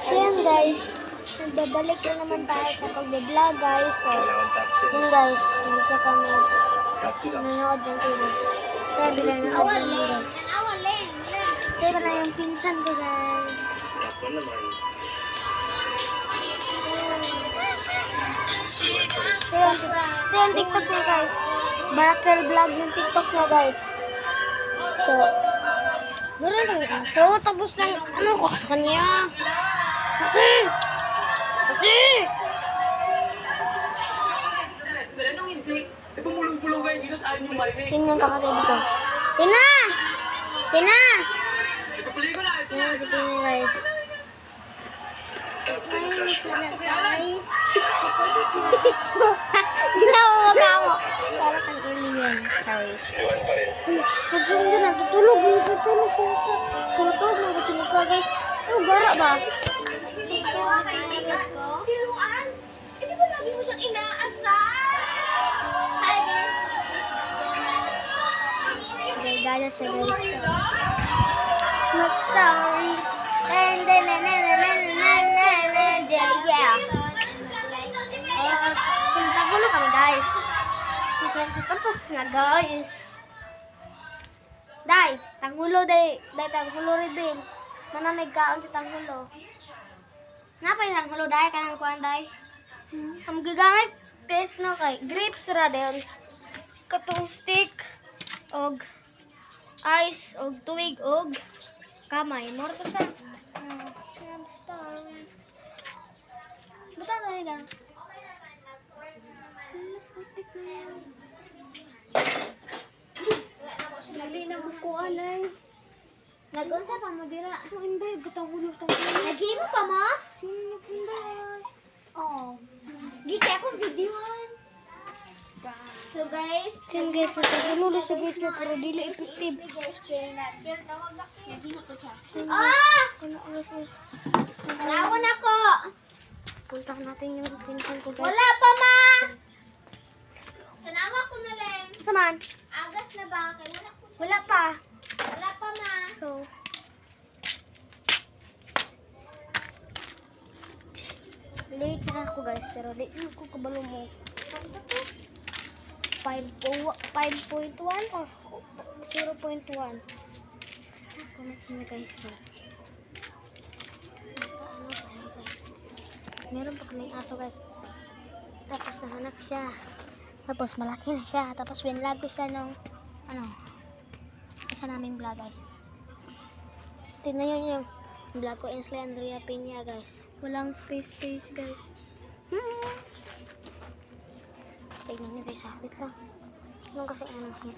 So yan guys, nagbabalik na naman tayo sa pag-vlog guys. So, yun guys, hindi kami nanonood ng TV. Kaya binanood namin guys. Ito na yung pinsan ko guys. Ito yung TikTok niya guys. Barakel vlog yung TikTok niya guys. So, gano'n lang yun. So, tapos lang, ano ko sa kanya? Kasi! Tingnan kapatid ko. Tina! Siyan si Tina guys. Guys. Ginawa mo. Para kang alien. Charis. Huwag na natutulog. Natutulog ka guys. Oh, gara ba? Guys ko. Hindi ba lagi mo siyang inaasar? Hi guys. Okay, gala siya guys. Mag-sorry. Yeah. Sintagulo kami guys. Tapos na guys. Day, tanggulo rin din. Manamig kaon si tanggulo. Napay tanggulo day kanang kuan day. Ang gagamit guys no kay grapes ra dayon. Katong stick og ice og tuig og kamay. Moro to siya. Basta. Butang na lang. Nali na bukuan ay. Nag-unsa pa mo dira? So hindi gutang ulo ta. Naghimo pa mo? Sino hindi? Oh. Giki ako videoan. So guys, sin guys natulog sa guys na pero dili effective. Ah! Nawon ako. Puntahan natin yung pinsan ko guys. Wala pa ma. Sanawa ko na lang. Saman? Agas na ba? Wala pa. Wala pa ma. So, late na ako guys pero late na ako kabalo mo. 5.1 or 0.1. Comment na guys. So, meron pa kaming aso guys. Tapos nahanap siya. Tapos malaki na siya. Tapos binlag ko siya ng isa naming vlog guys. Tignan nyo yung vlog ko Inslee Andrea Peña guys. Walang space guys. Tignan nyo guys. Wait lang. Anong kasi hit.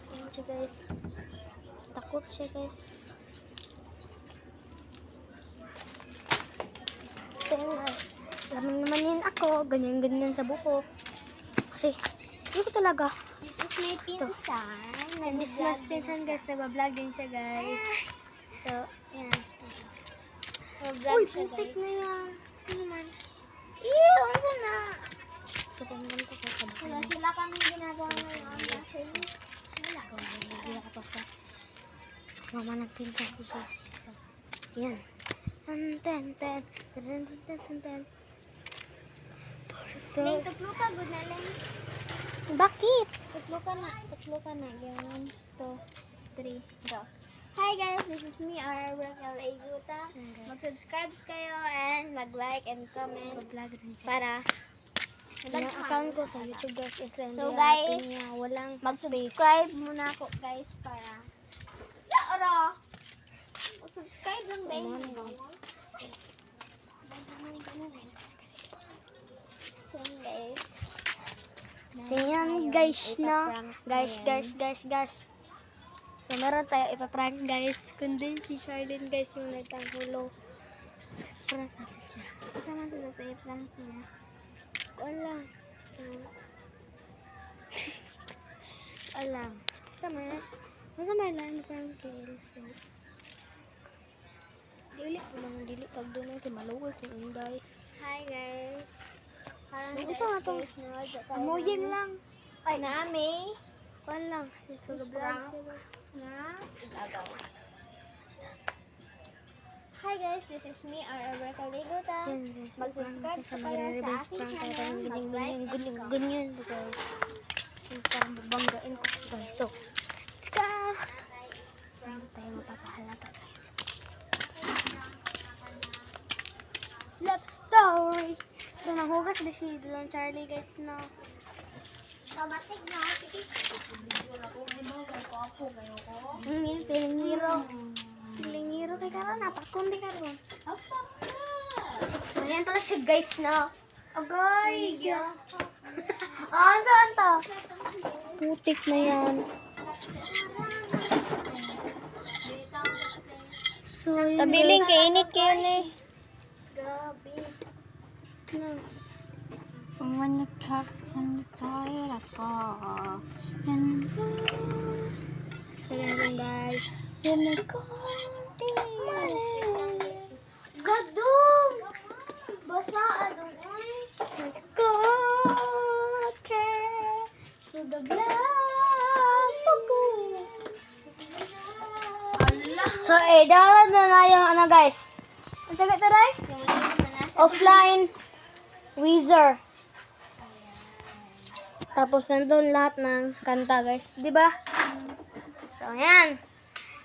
Ayan siya guys. Takot siya guys. So guys. Lamang naman yun ako. Ganyan sa buko. Kasi hindi ko talaga. This is my pinsan. And this is my pinsan guys. Nagbablog din siya guys. So, yan. Nagbablog siya guys. Uy, perfect na yan. Ano naman? Ew, unsa na? So, pumunta ko sa buko. Wala sila kami ginagawa ngayon. Wala ko. Wala ka pa sa mama nagpinta ko guys. So, yan. Ten. So, tutlo ka, good na lang. Bakit? Tutlo ka na. 1, 2, 3, go. Hi guys, this is me, Raquel Aguta. Mag-subscribe kayo and mag-like and comment para yung account ko sa YouTube guys is so guys, walang mag-subscribe muna ako guys para mag-subscribe lang din. Siyan guys na. Guys. So meron tayo ipaprank guys. Kundi si Charlene guys yung nagtanggulo. Prank kasi siya. Kasama sila sa iprank niya. Wala. Alam. Masama lang prank so. Dili tag doon natin maluwag kung inday. Hi guys. Ito nga to. Amoyin lang. Ay, nami. Kuan lang. Suga vlog. Na? Hi guys, this is me, Rebecca Liguta. Mag-subscribe sa kayo sa aking channel. Mag-like. Ganyan. Guys. Ito, babanggain ko. Guys, so. Let's go. Hindi tayo mapapahalata, guys. Love story. So, nahugas na si Don Charlie, guys, no? Kabatig na. Sige. Video na ko. Di ba? Ako ngayon ko. Pilingiro. Pilingiro kay karon. Napakundi karon. So, yan pala siya, guys, no? Agay. Anto. Putik na yan. So, yun, Tabiling guys. kay init kayo ni. Grabe. When the cat from the toilet fall and So, yan yun, guys. in the cold Gadong! Basa, adong uy. Let's go. Okay. So, the blood. So, download na yung ano, guys. Ang sagot na rin? Yung link na nasa Offline Weezer. Tapos nandun lahat ng kanta, guys. Di ba? So, yan.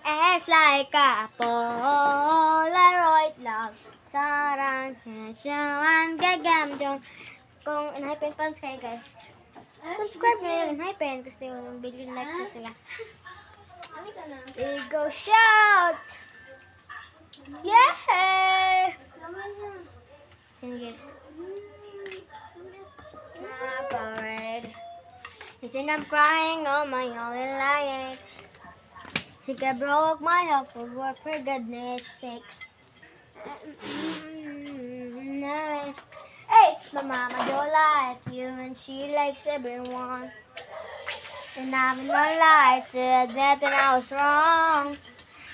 It's like a Polaroid love. Sarang siyawan gagamjong. Kung Hypen fans kayo, guys. Subscribe na yun, Hypen. Kasi walang billion likes na sila. Ano ka na? We go shout! Yeah! Sing, guys. Parade. You think I'm crying on my only lying. Think I broke my heart for goodness sake. Hey, my mama don't like you and she likes everyone. And I'm not lie to that and I was wrong.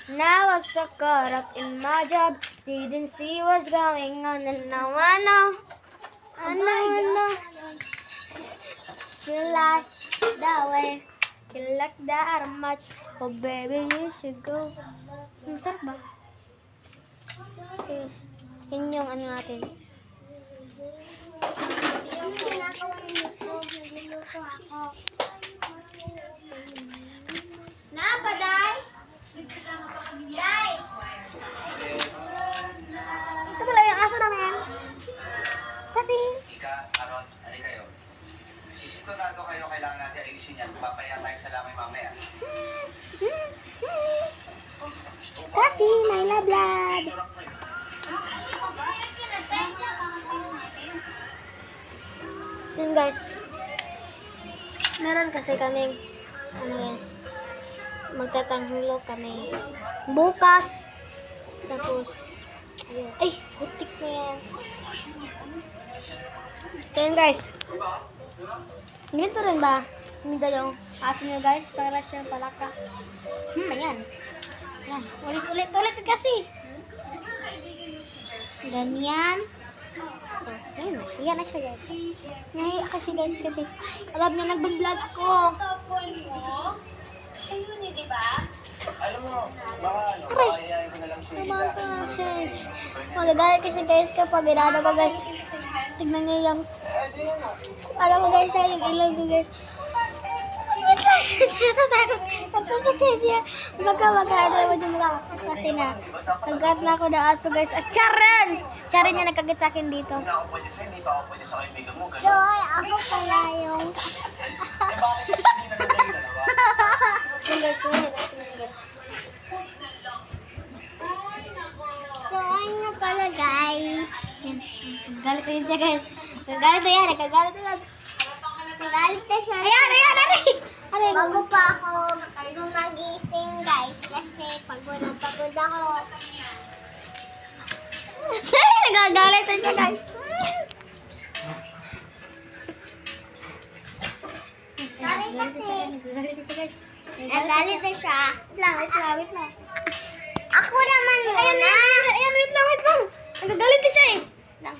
And I was so caught up in my job, didn't see what's going on, and now I know. I know. Feel like that way. Feel like that much. Oh baby, you should go. Masarap ba? Yes. Yun yung ano natin. Yung ginagawa niyo po, niluluto ako. Napaday? Day! Ito pala yung aso namin. Kasi, Ika, Aaron, ano kayo? Sisigurado kayo kailangan natin ayusin yan. Papaya tayo sa lamay mamaya. kasi, may lablad. So yun, guys. Meron kasi kaming, ano guys, magtatanghulo kami bukas. Tapos, ayun. Ay, butik na yan. So yun, guys. Ganito rin ba? Hindi yung aso nyo, guys, para siyang palaka. Ayan. Ayan. Ulit kasi. Ganyan. So, ayun. Ayan na siya, guys. Nahiya kasi, guys, kasi alam niya, nag-vlog ako. Tapon mo? Siya yun eh, di ba? Alam mo, baka ano, papayayain ko na lang si Kumanta na siya. Magagalit kasi, guys, kapag ginano ko, guys. Tignan niyo yung, alam mo, guys, yung ilong ko, guys. Wait lang, natatakot. Natatakot siya. Magka-ano mo yung mga kasi na. Nagkat na ako ng aso, guys. At Sharon! Sharon niya nagkagit sa akin dito. Hindi ako pwede sa'yo, hindi pa ako pwede sa kaibigan mo. So, ako pala yung... Eh, bakit hindi na naging dalawa? So, ano pala, guys? Galit na yun siya, guys. Nagalit na yan. Nagagalit na yan. Nagalit na siya. Ayan! Aray! Bago pa ako gumagising, guys. Kasi pagod ako. Nagagalit na siya, guys. Sorry kasi. Nagagalit na siya, guys. Nagalit na siya. Wait lang. Ako naman muna. Ayan, wait lang. Nagagalit na siya, eh. Lang.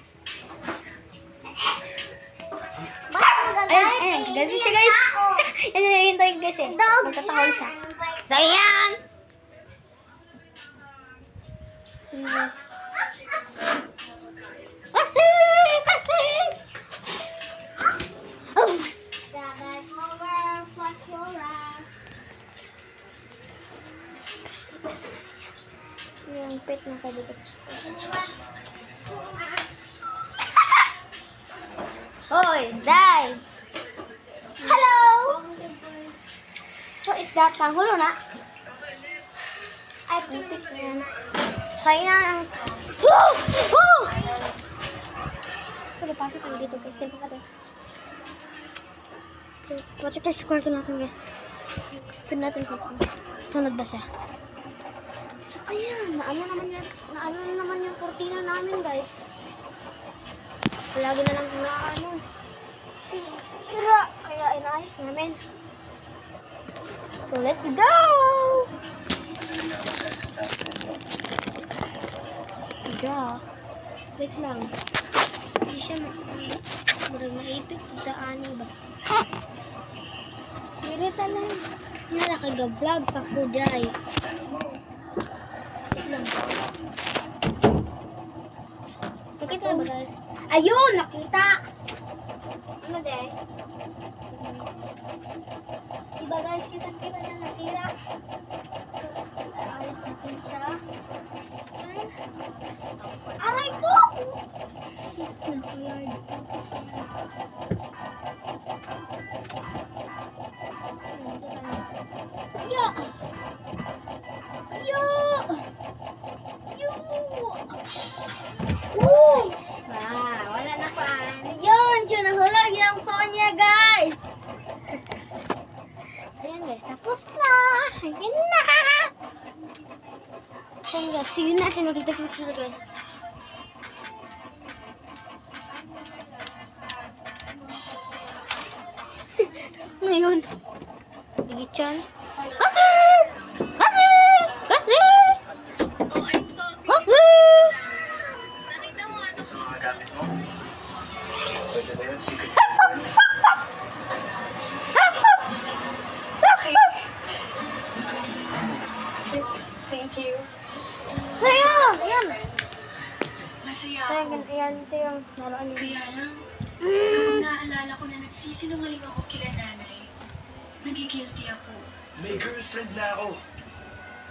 Ayan, ganun siya guys. Yan yung hintay guys eh. Magtatahol siya. So, ayan! Ayan guys. Kasi! Oh! Yung pet na kadikit. Hoy, Day! Hello! What is that? Panghulo na? Ay, pipit na yan. Sayang. Woo! Woo! So, pasok kami dito guys. Tempo ka din. So, watch guys, kwarto natin guys. Pwede natin kwarto. Sunod ba siya? So, ayan. Naano naman yung kurtina namin guys. Lagi na lang naano. Sira. Kaya inaayos namin. So, let's go! Ga. Wait lang. Hindi siya marag maipit. Ano ba? Hirita lang. Nakaka-vlog pa ko dyan. Wait lang. Nakita na ba guys? Ayun! Nakita! Ano de? Diba guys? Kita na nasira. Ayos natin siya. Aray ko! Yes, nakulard. Yo! Yo! Yo! Woo! Wala na pa. Yun! Siya nahulag yung phone niya, guys! Ayan, guys. Tapos na! Ayan na! Ayan, guys. Tignan natin. Magdagdag siya, guys. Ngayon. Digit yan. Kasi! Kasi! Kasi! Kasi! Sa mga gamit mo? Pwede ba yun? Sige. Thank you. So, yan! Ayan! Masaya So, yan. Ito yung naroon niya. Kaya lang, naalala ko na nagsisinungaling ako kila nanay. Nagigilty ako. May girlfriend na ako.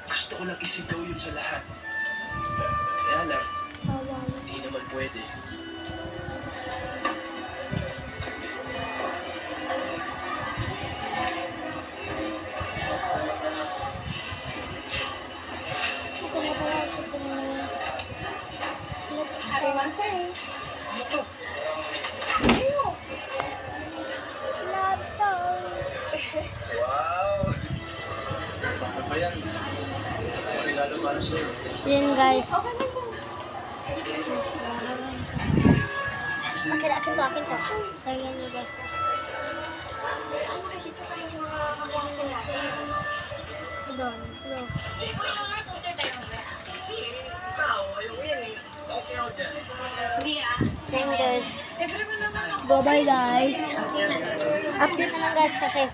Gusto ko lang isigaw yun sa lahat. Kaya lang, hindi naman pwede. Ito na pala ito sa mga... Happy Mansay! Ano to? Love song! Wow! Bakit ba yan? Regalo para sa'yo. Yun guys. Akin to. So, yan yun guys. So, doon. So, so yun guys. Bye-bye guys. Update na lang guys kasi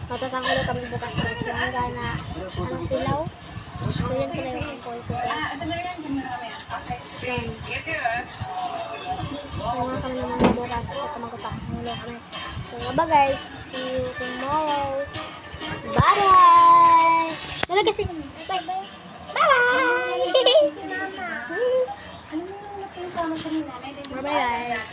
matatangkalo kami bukas guys. Mahangga na ang hilaw. So, yan pala yung call ko guys. So, yan. Mga kami naman na bukas. Ito magutak. Mahalo kami. So, bye guys. See you tomorrow. Bye-bye! Nalagay si... Bye-bye! Bye-bye! Bye-bye guys!